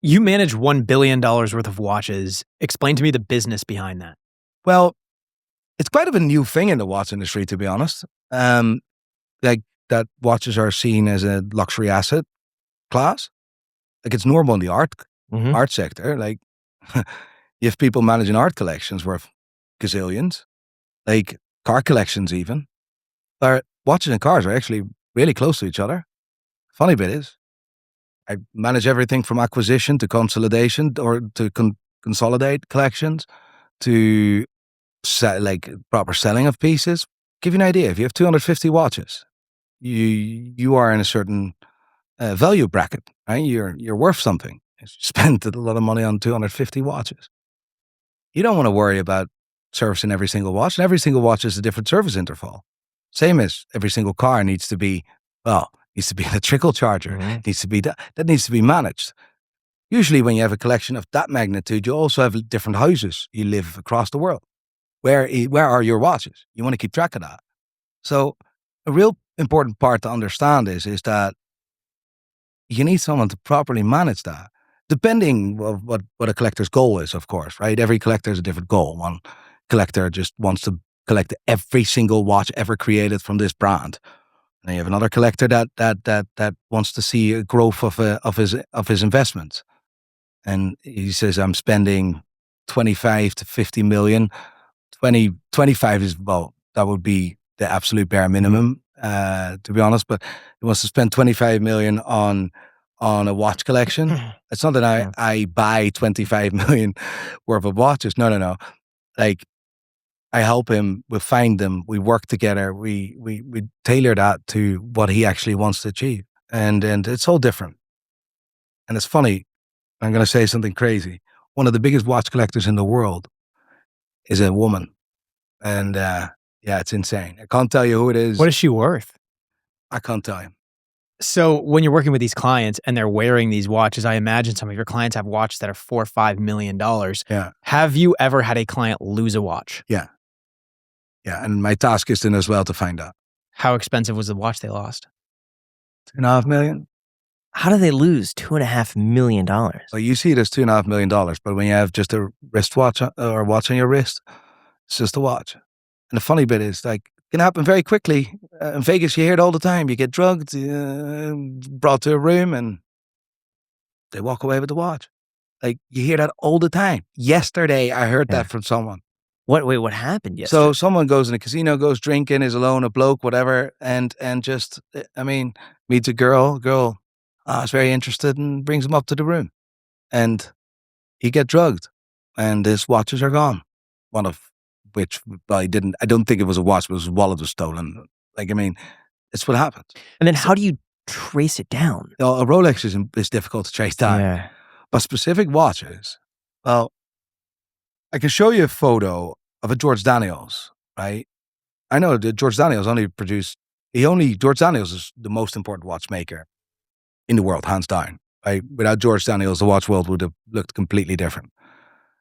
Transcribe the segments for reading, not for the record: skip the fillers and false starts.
You manage $1 billion worth of watches. Explain to me the business behind that. Well, it's quite of a new thing in the watch industry, to be honest. Like that watches are seen as a luxury asset class. Like it's normal in the art sector. Like you have people managing art collections worth gazillions, like car collections even. But watches and cars are actually really close to each other. Funny bit is, I manage everything from acquisition to consolidation or to consolidate collections to like proper selling of pieces. Give you an idea, if you have 250 watches, you are in a certain value bracket, right? You're worth something. You spent a lot of money on 250 watches. You don't want to worry about servicing every single watch, and every single watch is a different service interval. Same as every single car needs to be a trickle charger. Needs to be that needs to be managed. Usually when you have a collection of that magnitude, you also have different houses. You live across the world. Where are your watches? You want to keep track of that. So a real important part to understand is that you need someone to properly manage that, depending on what a collector's goal is, of course, right? Every collector has a different goal. One collector just wants to collect every single watch ever created from this brand. And you have another collector that wants to see a growth of his investments. And he says, I'm spending 25 to 50 million. 25 is, well, that would be the absolute bare minimum, to be honest. But he wants to spend 25 million on a watch collection. It's not that I buy 25 million worth of watches. No. Like, I help him, we find them, we work together, we tailor that to what he actually wants to achieve. And it's all different. And it's funny, I'm going to say something crazy. One of the biggest watch collectors in the world is a woman. And it's insane. I can't tell you who it is. What is she worth? I can't tell you. So when you're working with these clients and they're wearing these watches, I imagine some of your clients have watches that are $4 or $5 million. Yeah. Have you ever had a client lose a watch? Yeah. Yeah. And my task is then as well to find out. How expensive was the watch they lost? $2.5 million. How do they lose $2.5 million? Well, you see it as $2.5 million, but when you have just a wristwatch or watch on your wrist, it's just a watch. And the funny bit is, like, it can happen very quickly. In Vegas, you hear it all the time. You get drugged, brought to a room, and they walk away with the watch. Like, you hear that all the time. Yesterday, I heard that from someone. What happened yesterday? So someone goes in a casino, goes drinking, is alone, a bloke, whatever, and just, meets a girl is very interested and brings him up to the room. And he get drugged, and his watches are gone. One of which, I don't think it was a watch, but his wallet was stolen. Like, it's what happens. And then how do you trace it down? A Rolex is difficult to trace down. Yeah. But specific watches, well, I can show you a photo of a George Daniels, right? I know that George Daniels George Daniels is the most important watchmaker in the world, hands down. Right? Without George Daniels, the watch world would have looked completely different.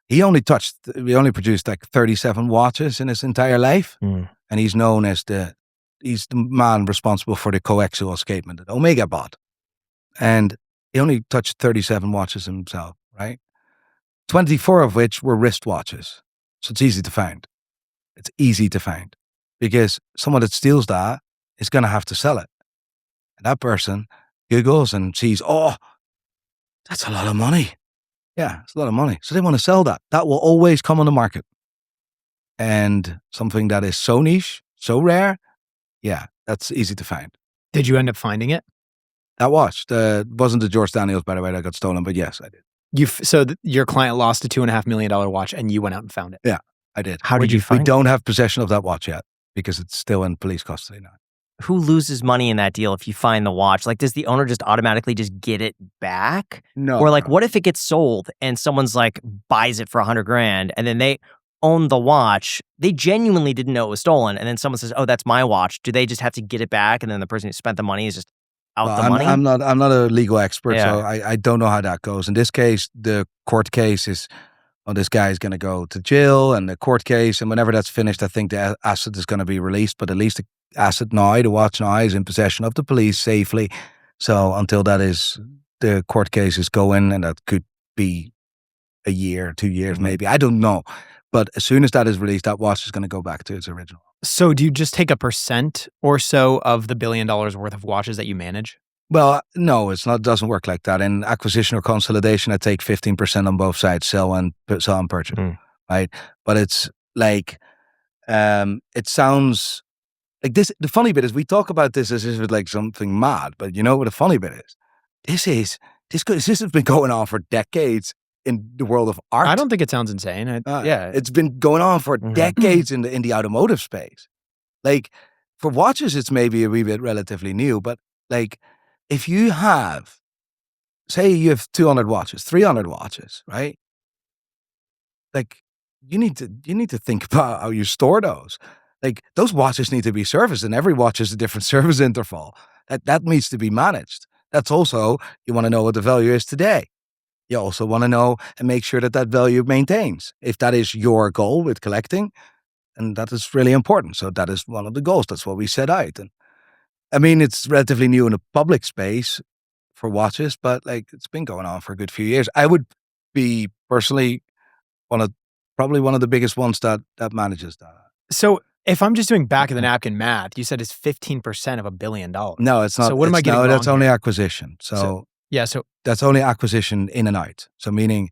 He only produced like 37 watches in his entire life. And he's known as he's the man responsible for the coaxial escapement that Omega bought. And he only touched 37 watches himself, right? 24 of which were wristwatches. So it's easy to find. It's easy to find because someone that steals that is going to have to sell it. And that person Googles and sees, oh, that's a lot of money. Yeah, it's a lot of money. So they want to sell that. That will always come on the market. And something that is so niche, so rare, yeah, that's easy to find. Did you end up finding it? That watch, wasn't the George Daniels, by the way, that got stolen, but yes, I did. So your client lost a $2.5 million watch and you went out and found it? Yeah, I did. How did you find it? We don't have possession of that watch yet because it's still in police custody now. Who loses money in that deal if you find the watch? Like, does the owner just automatically just get it back? No. Or like, what if it gets sold and someone's like buys it for $100,000 and then they own the watch? They genuinely didn't know it was stolen. And then someone says, oh, that's my watch. Do they just have to get it back? And then the person who spent the money is just out the money? I'm not a legal expert, so I don't know how that goes. In this case, the court case is, this guy is going to go to jail and the court case. And whenever that's finished, I think the asset is going to be released. But at least the asset now, the watch now, is in possession of the police safely. So until that is, the court cases go in, and that could be a year, 2 years, maybe. I don't know. But as soon as that is released, that watch is going to go back to its original. So do you just take a % or so of the $1 billion worth of watches that you manage? Well, no, it's not. It doesn't work like that. In acquisition or consolidation, I take 15% on both sides, sell and purchase, right? But it's like, it sounds like this. The funny bit is we talk about this as if it's like something mad, but you know what the funny bit is? This has been going on for decades in the world of art. I don't think it sounds insane. Yeah, it's been going on for decades in the automotive space. Like for watches, it's maybe a wee bit relatively new, but like if you have, say you have 200 watches, 300 watches, right? Like you need to think about how you store those. Like those watches need to be serviced, and every watch is a different service interval. That needs to be managed. That's also, you want to know what the value is today. You also want to know and make sure that value maintains. If that is your goal with collecting, and that is really important. So that is one of the goals. That's what we set out. And I mean, it's relatively new in the public space for watches, but like it's been going on for a good few years. I would be personally probably one of the biggest ones that manages that. So if I'm just doing back of the napkin math, you said it's 15% of $1 billion. No, it's not. So what am I getting wrong that's here? only acquisition. So that's only acquisition in and out. So meaning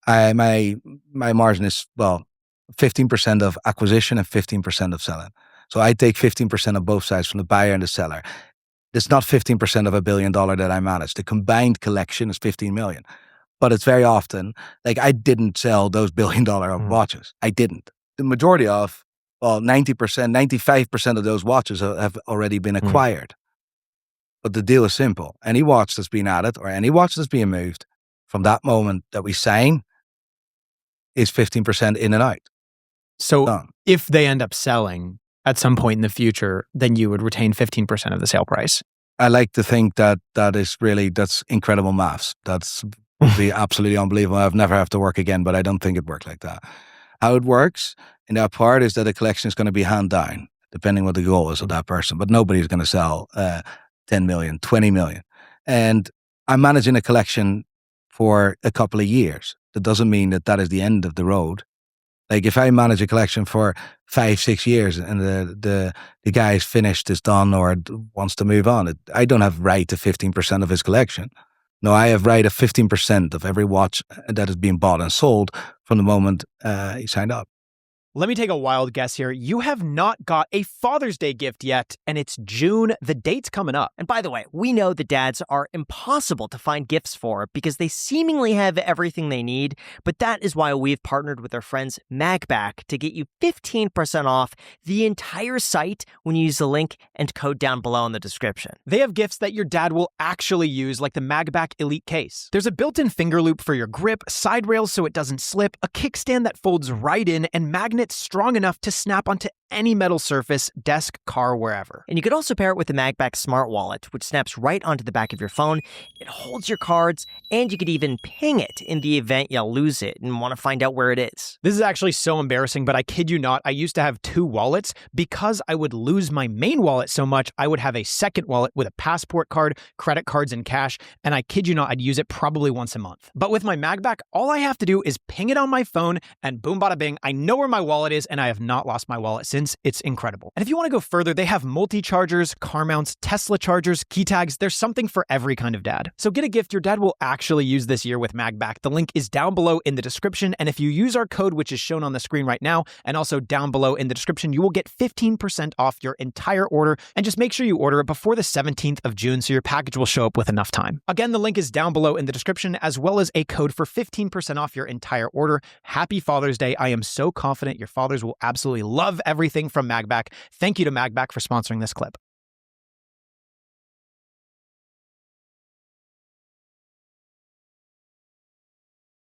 my margin is, 15% of acquisition and 15% of selling. So I take 15% of both sides from the buyer and the seller. It's not 15% of $1 billion that I manage. The combined collection is 15 million. But it's very often, like I didn't sell those $1 billion watches. I didn't. The majority of, 90%, 95% of those watches have already been acquired. But the deal is simple. Any watch that's been added or any watch that's being moved from that moment that we sign is 15% in and out. So if they end up selling at some point in the future, then you would retain 15% of the sale price. I like to think that's incredible maths. That's would be absolutely unbelievable. I've never have to work again, but I don't think it worked like that. How it works in that part is that a collection is going to be hand down, depending what the goal is of that person. But nobody's going to sell 10 million, 20 million. And I'm managing a collection for a couple of years. That doesn't mean that is the end of the road. Like if I manage a collection for 5-6 years and the guy's finished, is done, or wants to move on, I don't have right to 15% of his collection. No, I have right of 15% of every watch that is being bought and sold from the moment he signed up. Let me take a wild guess here. You have not got a Father's Day gift yet, and it's June. The date's coming up. And by the way, we know the dads are impossible to find gifts for because they seemingly have everything they need, but that is why we've partnered with our friends MagBack to get you 15% off the entire site when you use the link and code down below in the description. They have gifts that your dad will actually use, like the MagBack Elite case. There's a built-in finger loop for your grip, side rails so it doesn't slip, a kickstand that folds right in, and magnets strong enough to snap onto any metal surface, desk, car, wherever. And you could also pair it with the MagBack Smart Wallet, which snaps right onto the back of your phone. It holds your cards, and you could even ping it in the event you lose it and want to find out where it is. This is actually so embarrassing, but I kid you not, I used to have 2 wallets. Because I would lose my main wallet so much, I would have a second wallet with a passport card, credit cards, and cash, and I kid you not, I'd use it probably once a month. But with my MagBack, all I have to do is ping it on my phone, and boom bada bing, I know where my wallet is, and I have not lost my wallet since. It's incredible. And if you want to go further, they have multi-chargers, car mounts, Tesla chargers, key tags. There's something for every kind of dad. So get a gift your dad will actually use this year with MagBack. The link is down below in the description. And if you use our code, which is shown on the screen right now, and also down below in the description, you will get 15% off your entire order. And just make sure you order it before the 17th of June so your package will show up with enough time. Again, the link is down below in the description, as well as a code for 15% off your entire order. Happy Father's Day. I am so confident your fathers will absolutely love everything from MagBack. Thank you to MagBack for sponsoring this clip.